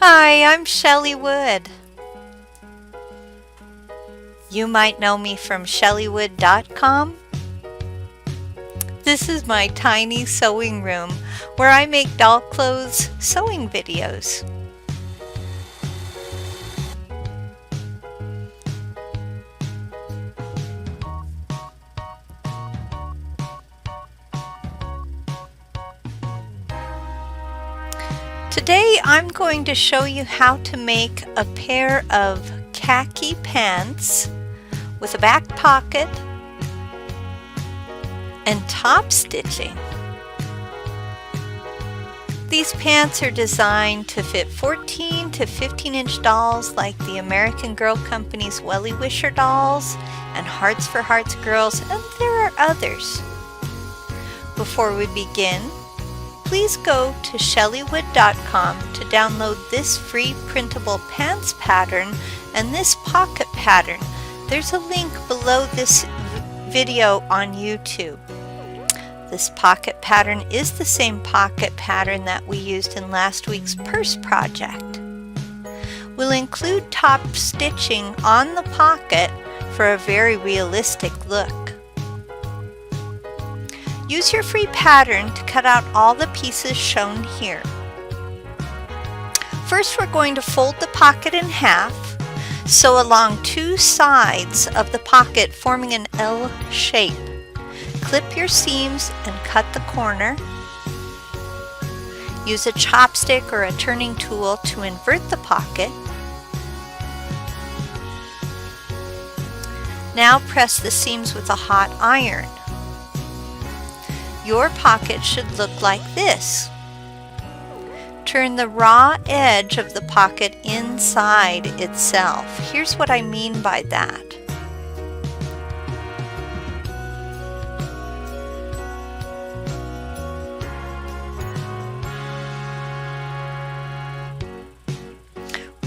Hi, I'm Shelley Wood. You might know me from shelleywood.com. This is my tiny sewing room where I make doll clothes sewing videos. Today I'm going to show you how to make a pair of khaki pants with a back pocket and top stitching. These pants are designed to fit 14 to 15-inch dolls like the American Girl Company's Welly Wisher dolls and Hearts for Hearts girls, and there are others. Before we begin, please go to shelleywood.com to download this free printable pants pattern and this pocket pattern. There's a link below this video on YouTube. This pocket pattern is the same pocket pattern that we used in last week's purse project. We'll include top stitching on the pocket for a very realistic look. Use your free pattern to cut out all the pieces shown here. First, we're going to fold the pocket in half, sew along two sides of the pocket forming an L shape. Clip your seams and cut the corner. Use a chopstick or a turning tool to invert the pocket. Now press the seams with a hot iron. Your pocket should look like this. Turn the raw edge of the pocket inside itself. Here's what I mean by that.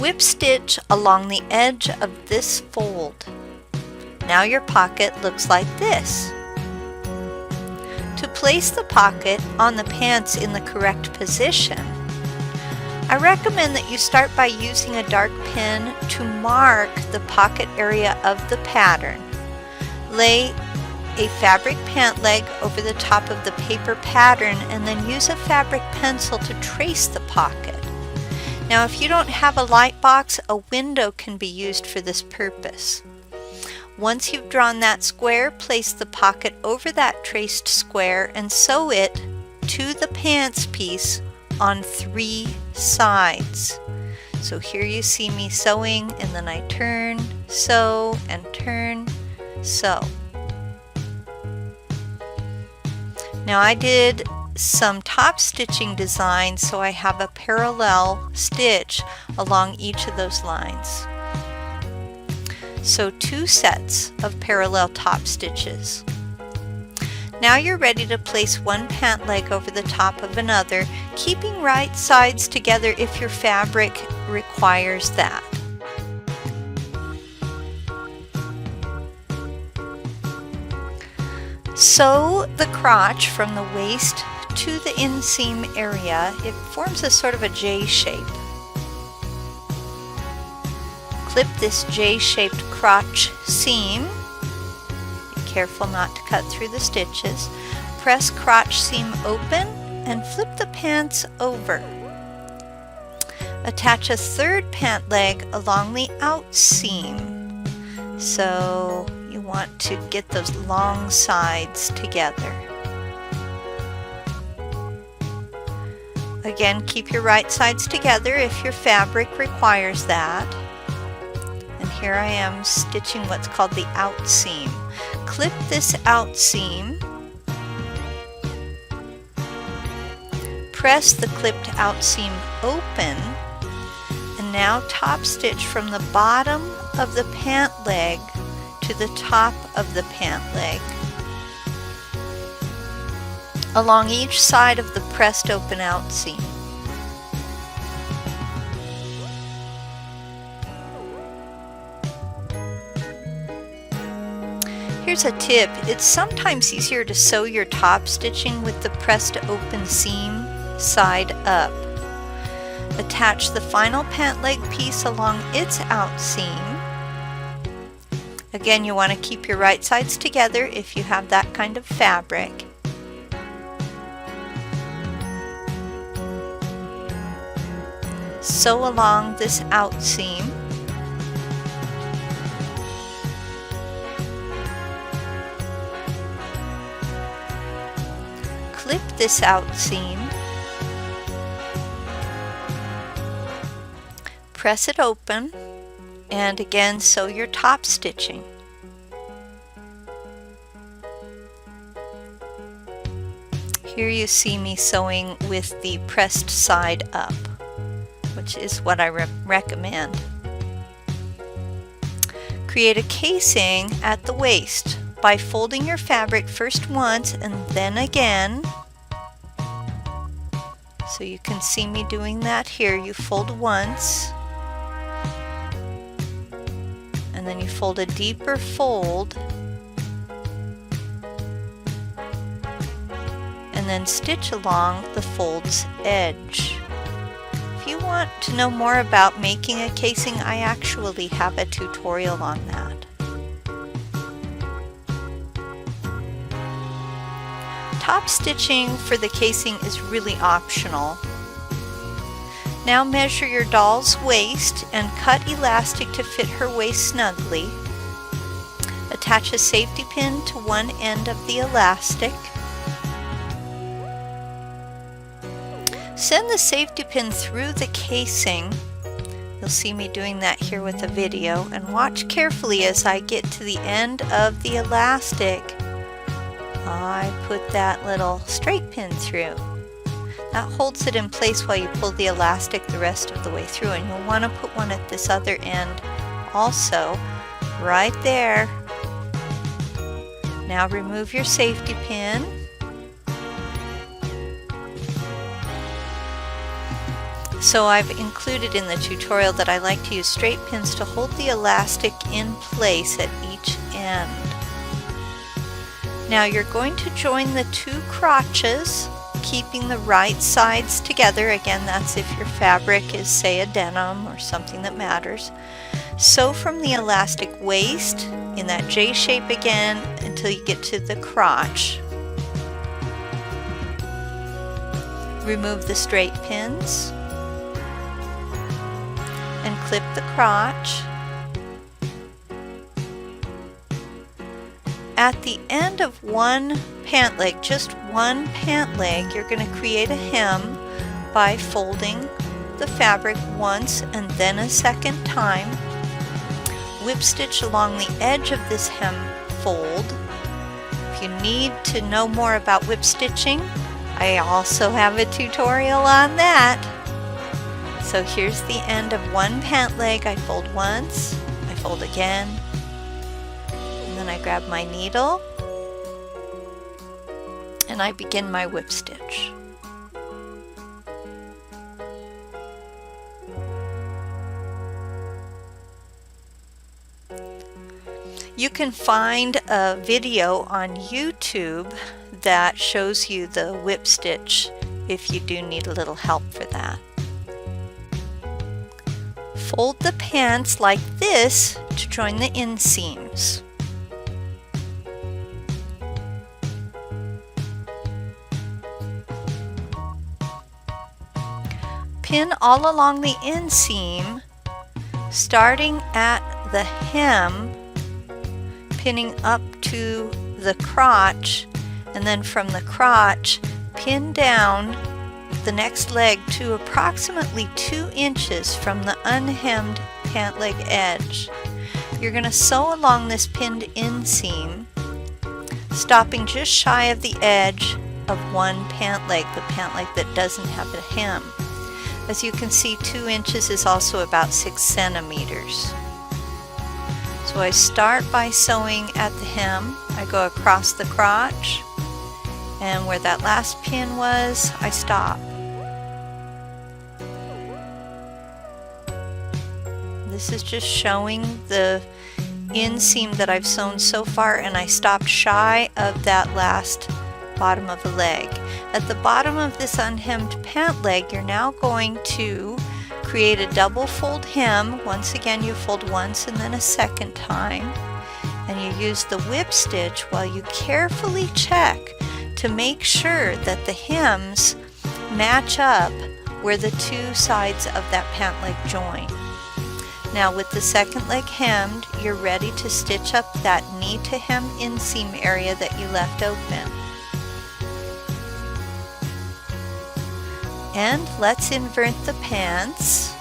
Whip stitch along the edge of this fold. Now your pocket looks like this. To place the pocket on the pants in the correct position, I recommend that you start by using a dark pen to mark the pocket area of the pattern. Lay a fabric pant leg over the top of the paper pattern and then use a fabric pencil to trace the pocket. Now, if you don't have a light box, a window can be used for this purpose. Once you've drawn that square, place the pocket over that traced square and sew it to the pants piece on three sides. So here you see me sewing, and then I turn, sew, and turn, sew. Now I did some top stitching designs, so I have a parallel stitch along each of those lines. So two sets of parallel top stitches. Now you're ready to place one pant leg over the top of another, keeping right sides together if your fabric requires that. Sew the crotch from the waist to the inseam area. It forms a sort of a J shape. Clip this J-shaped crotch seam. Be careful not to cut through the stitches. Press crotch seam open and flip the pants over. Attach a third pant leg along the out seam. So you want to get those long sides together. Again, keep your right sides together if your fabric requires that. And here I am stitching what's called the out seam. Clip this out seam. Press the clipped out seam open, and now top stitch from the bottom of the pant leg to the top of the pant leg along each side of the pressed open out seam. Here's a tip. It's sometimes easier to sew your top stitching with the pressed open seam side up. Attach the final pant leg piece along its outseam. Again, you want to keep your right sides together if you have that kind of fabric. Sew along this outseam. Clip this outseam. Press it open, and again sew your top stitching. Here you see me sewing with the pressed side up, which is what I recommend. Create a casing at the waist by folding your fabric first once and then again. So you can see me doing that here. You fold once, and then you fold a deeper fold, and then stitch along the fold's edge. If you want to know more about making a casing, I actually have a tutorial on that. Top stitching for the casing is really optional. Now measure your doll's waist and cut elastic to fit her waist snugly. Attach a safety pin to one end of the elastic. Send the safety pin through the casing. You'll see me doing that here with a video, and watch carefully as I get to the end of the elastic. I put that little straight pin through. That holds it in place while you pull the elastic the rest of the way through, and you'll want to put one at this other end also, right there. Now remove your safety pin. So I've included in the tutorial that I like to use straight pins to hold the elastic in place at each end. Now you're going to join the two crotches, keeping the right sides together. Again, that's if your fabric is, say, a denim or something that matters. Sew from the elastic waist in that J shape again until you get to the crotch. Remove the straight pins and clip the crotch. At the end of one pant leg, just one pant leg, you're going to create a hem by folding the fabric once and then a second time. Whip stitch along the edge of this hem fold. If you need to know more about whip stitching, I also have a tutorial on that. So here's the end of one pant leg. I fold once, I fold again, then I grab my needle and I begin my whip stitch. You can find a video on YouTube that shows you the whip stitch if you do need a little help for that. Fold the pants like this to join the inseams. Pin all along the inseam, starting at the hem, pinning up to the crotch, and then from the crotch, pin down the next leg to approximately 2 inches from the unhemmed pant leg edge. You're going to sew along this pinned inseam, stopping just shy of the edge of one pant leg, the pant leg that doesn't have a hem. As you can see, 2 inches is also about 6 centimeters. So I start by sewing at the hem. I go across the crotch, and where that last pin was, I stop. This is just showing the inseam that I've sewn so far, and I stopped shy of that last bottom of a leg. At the bottom of this unhemmed pant leg, you're now going to create a double fold hem. Once again, you fold once and then a second time, and you use the whip stitch while you carefully check to make sure that the hems match up where the two sides of that pant leg join. Now with the second leg hemmed, you're ready to stitch up that knee to hem inseam area that you left open. And let's invert the pants.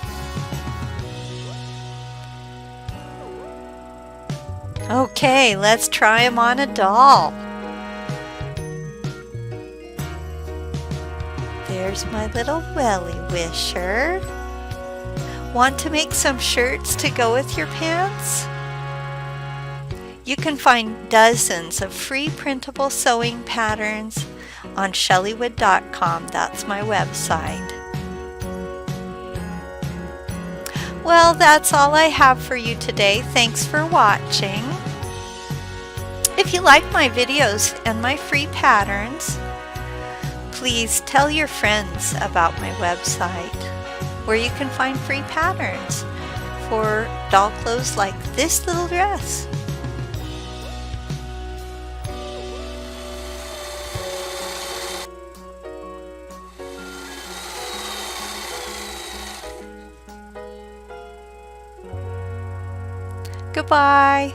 Okay, let's try them on a doll. There's my little welly wisher. Want to make some shirts to go with your pants? You can find dozens of free printable sewing patterns on shellywood.com. That's my website. Well, that's all I have for you today. Thanks for watching. If you like my videos and my free patterns, please tell your friends about my website, where you can find free patterns for doll clothes like this little dress. Goodbye.